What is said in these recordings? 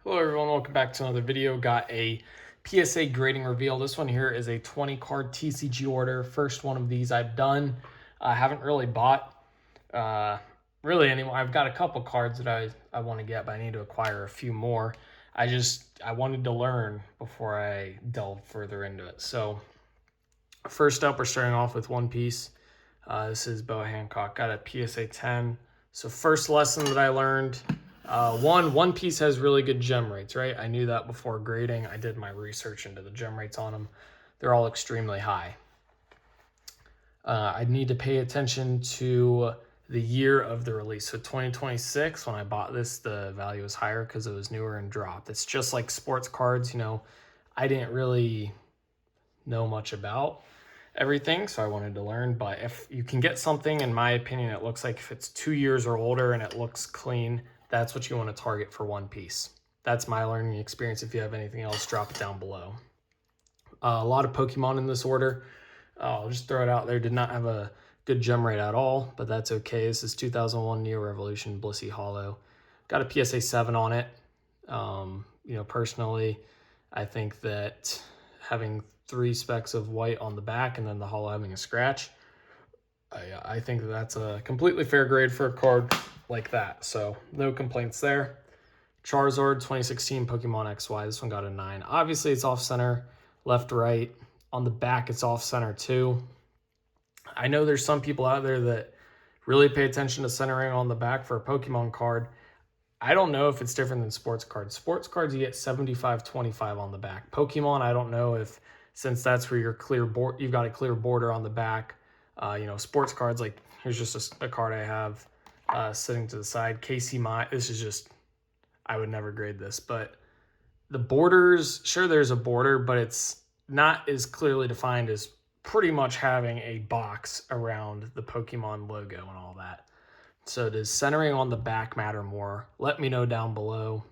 Hello everyone, welcome back to another video. Got a PSA grading reveal. This one here is a 20 card TCG order. First one of these I've done. I haven't really bought really anymore. I've got a couple cards that I want to get, but I need to acquire a few more. I wanted to learn before I delve further into it. So first up, we're starting off with One Piece. This is Boa Hancock. Got a PSA 10. So first lesson that I learned, One Piece has really good gem rates, right? I knew that before grading. I did my research into the gem rates on them. They're all extremely high. I need to pay attention to the year of the release. So 2026, when I bought this, the value was higher because it was newer and dropped. It's just like sports cards, I didn't really know much about everything, so I wanted to learn. But if you can get something, in my opinion, it looks like if it's 2 years or older and it looks clean, that's what you want to target for One Piece. That's my learning experience. If you have anything else, drop it down below. A lot of Pokemon in this order. I'll just throw it out there. Did not have a good gem rate at all, but that's okay. This is 2001 Neo Revolution Blissey Hollow. Got a PSA 7 on it. Personally, I think that having 3 specks of white on the back and then the hollow having a scratch, I think that's a completely fair grade for a card like that. So no complaints there. Charizard 2016 Pokemon XY. This one got a 9. Obviously, it's off center, left, right. On the back, it's off center too. I know there's some people out there that really pay attention to centering on the back for a Pokemon card. I don't know if it's different than sports cards. Sports cards, you get 75-25 on the back. Pokemon, I don't know if, since that's where you've got a clear border on the back. Sports cards, like here's just a card I have sitting to the side. This is just, I would never grade this, but the borders, sure, there's a border, but it's not as clearly defined as pretty much having a box around the Pokemon logo and all that. So does centering on the back matter more? Let me know down below.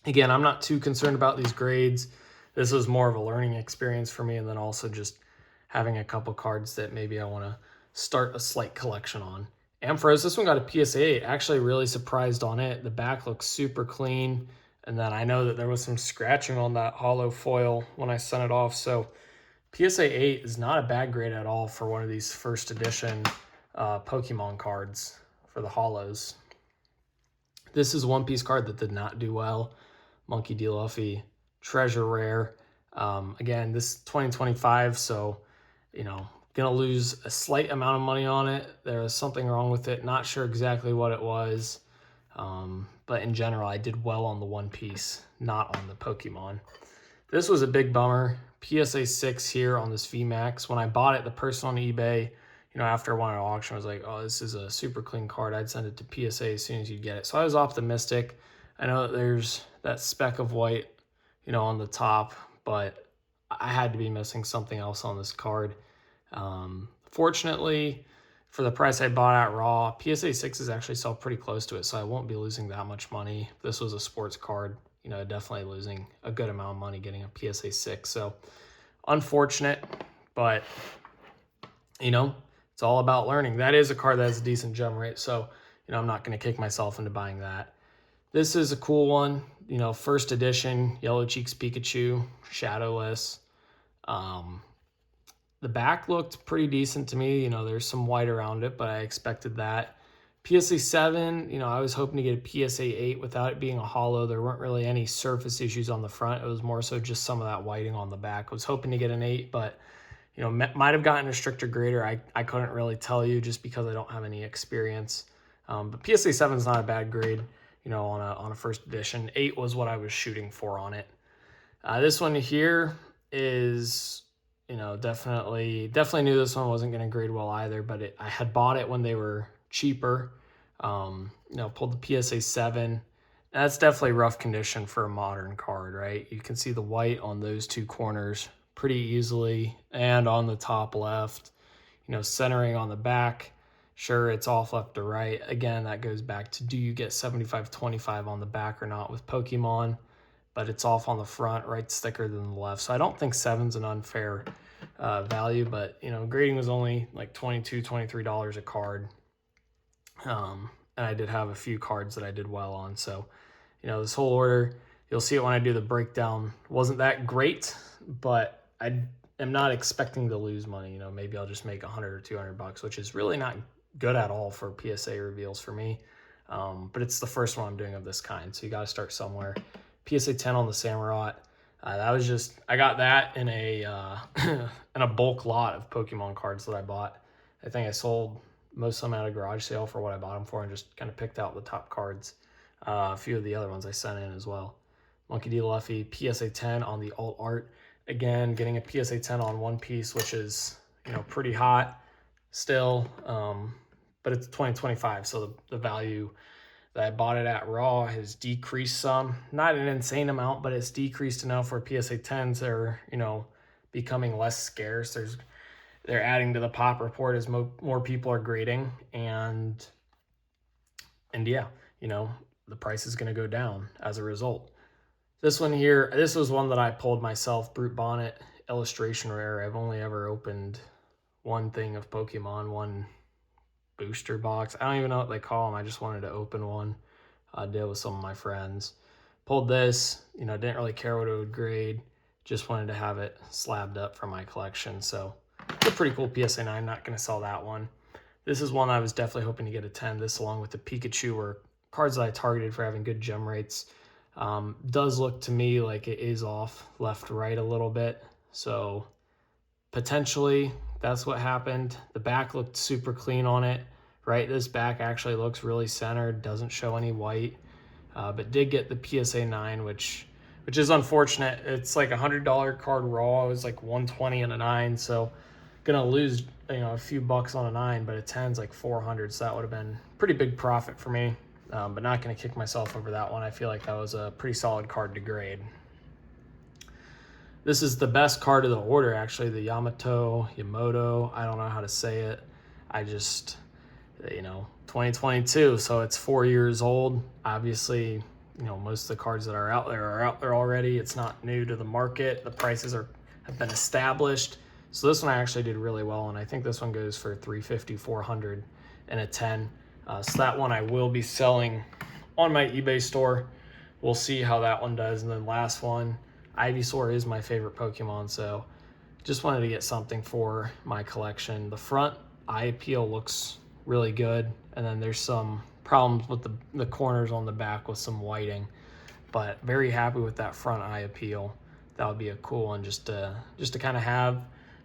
Again, I'm not too concerned about these grades. This was more of a learning experience for me, and then also just having a couple cards that maybe I want to start a slight collection on. Ampharos, this one got a PSA 8. Actually really surprised on it. The back looks super clean. And then I know that there was some scratching on that hollow foil when I sent it off. So PSA 8 is not a bad grade at all for one of these first edition Pokemon cards for the hollows. This is a One Piece card that did not do well. Monkey D. Luffy, treasure rare. Again, this 2025, so, gonna lose a slight amount of money on it. There was something wrong with it. Not sure exactly what it was. But in general, I did well on the One Piece, not on the Pokemon. This was a big bummer. PSA 6 here on this VMAX. When I bought it, the person on eBay, after I won an auction, was like, oh, this is a super clean card. I'd send it to PSA as soon as you'd get it. So I was optimistic. I know that there's that speck of white, on the top, but I had to be missing something else on this card. Fortunately, for the price I bought at raw, PSA 6s actually sell pretty close to it, so I won't be losing that much money. If this was a sports card, definitely losing a good amount of money getting a PSA 6. So unfortunate, but, it's all about learning. That is a card that has a decent gem rate, so, I'm not going to kick myself into buying that. This is a cool one, first edition, Yellow Cheeks Pikachu, shadowless. The back looked pretty decent to me. There's some white around it, but I expected that. PSA 7, I was hoping to get a PSA 8 without it being a hollow. There weren't really any surface issues on the front. It was more so just some of that whiting on the back. I was hoping to get an 8, but, might have gotten a stricter grader. I couldn't really tell you just because I don't have any experience. But PSA 7 is not a bad grade, on a first edition. 8 was what I was shooting for on it. This one here is... definitely knew this one wasn't going to grade well either, but I had bought it when they were cheaper. Pulled the PSA 7. That's definitely rough condition for a modern card, right? You can see the white on those two corners pretty easily, and on the top left, centering on the back. Sure, it's off left to right. Again, that goes back to, do you get 75-25 on the back or not with Pokemon? But it's off on the front, right's thicker than the left. So I don't think 7's an unfair value, but, grading was only like $22, $23 a card. And I did have a few cards that I did well on. So This whole order, you'll see it when I do the breakdown, wasn't that great, but I am not expecting to lose money. Maybe I'll just make 100 or 200 bucks, which is really not good at all for PSA reveals for me. But it's the first one I'm doing of this kind, so you got to start somewhere. PSA 10 on the Samurott. That was just, I got that in a in a bulk lot of Pokemon cards that I bought. I think I sold most of them at a garage sale for what I bought them for, and just kind of picked out the top cards. A few of the other ones I sent in as well. Monkey D. Luffy, PSA 10 on the alt art. Again, getting a PSA 10 on One Piece, which is, pretty hot still. But it's 2025, so the value that I bought it at raw has decreased some. Not an insane amount, but it's decreased enough where PSA 10s are, becoming less scarce. They're adding to the pop report as more people are grading, and yeah, the price is going to go down as a result. This one here, this was one that I pulled myself, Brute Bonnet illustration rare. I've only ever opened one thing of Pokemon, one booster box. I don't even know what they call them. I just wanted to open one. I did with some of my friends. Pulled this, didn't really care what it would grade. Just wanted to have it slabbed up for my collection. So it's a pretty cool PSA 9. Not going to sell that one. This is one I was definitely hoping to get a 10. This along with the Pikachu were cards that I targeted for having good gem rates. Does look to me like it is off left right a little bit. So potentially that's what happened. The back looked super clean on it, right? This back actually looks really centered, doesn't show any white, but did get the PSA 9, which is unfortunate. It's like $100 card raw. It was like $120 and a 9, so gonna lose a few bucks on a 9, but a 10's like $400, so that would have been pretty big profit for me. But not gonna kick myself over that one. I feel like that was a pretty solid card to grade. This is the best card of the order, actually, the Yamoto. I don't know how to say it. I just, 2022, so it's 4 years old. Obviously, most of the cards that are out there already. It's not new to the market. The prices have been established. So this one I actually did really well, and I think this one goes for $350, $400, and a 10. So that one I will be selling on my eBay store. We'll see how that one does. And then last one, Ivysaur is my favorite Pokemon, so just wanted to get something for my collection. The front eye appeal looks really good, and then there's some problems with the corners on the back with some whiting, but very happy with that front eye appeal. That would be a cool one just to kind of have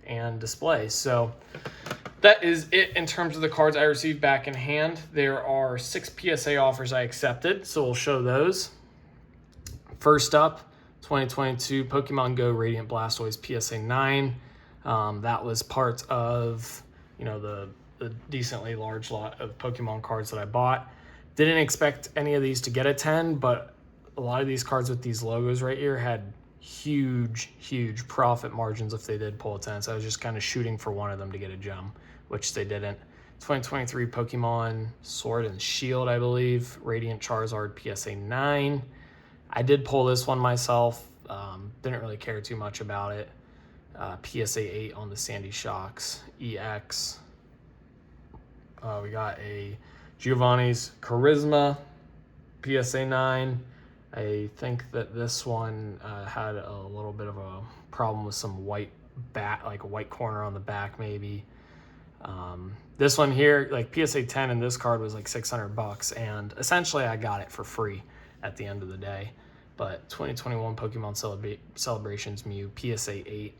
and display. So that is it in terms of the cards I received back in hand. There are 6 PSA offers I accepted, so we'll show those. First up, 2022 Pokemon Go Radiant Blastoise PSA 9. That was part of, the decently large lot of Pokemon cards that I bought. Didn't expect any of these to get a 10, but a lot of these cards with these logos right here had huge profit margins if they did pull a 10. So I was just kind of shooting for one of them to get a gem, which they didn't. 2023 Pokemon Sword and Shield, I believe. Radiant Charizard PSA 9. I did pull this one myself. Didn't really care too much about it. PSA 8 on the Sandy Shocks EX. We got a Giovanni's Charisma PSA 9. I think that this one had a little bit of a problem with some white like a white corner on the back maybe. This one here, like PSA 10 in this card was like $600, and essentially I got it for free at the end of the day. But 2021 Pokemon Celebrations Mew PSA 8.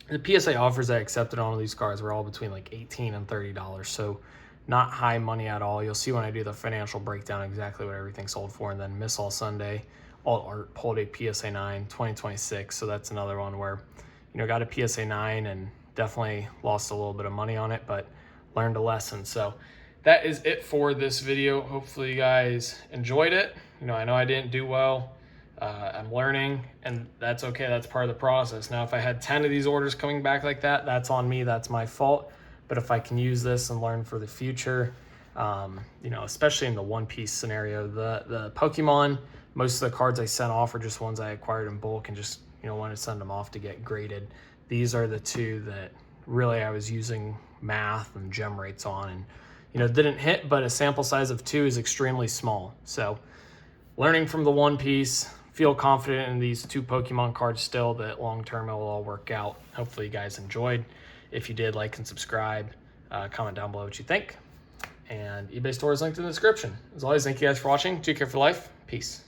The PSA offers I accepted on all these cards were all between like $18 and $30, so not high money at all. You'll see when I do the financial breakdown exactly what everything sold for. And then Miss All Sunday, Alt Art pulled a PSA 9 2026, so that's another one where, got a PSA 9 and definitely lost a little bit of money on it, but learned a lesson. So that is it for this video. Hopefully you guys enjoyed it. I know I didn't do well. I'm learning, and that's okay. That's part of the process. Now, if I had 10 of these orders coming back like that, that's on me. That's my fault. But if I can use this and learn for the future, especially in the One Piece scenario, the Pokemon, most of the cards I sent off are just ones I acquired in bulk and just, wanted to send them off to get graded. These are the 2 that really I was using math and gem rates on, and, didn't hit, but a sample size of 2 is extremely small. So learning from the one piece. Feel confident in these 2 Pokemon cards still, that long term it will all work out. Hopefully you guys enjoyed. If you did, like and subscribe. Comment down below what you think. And eBay store is linked in the description. As always, thank you guys for watching. Take care for life. Peace.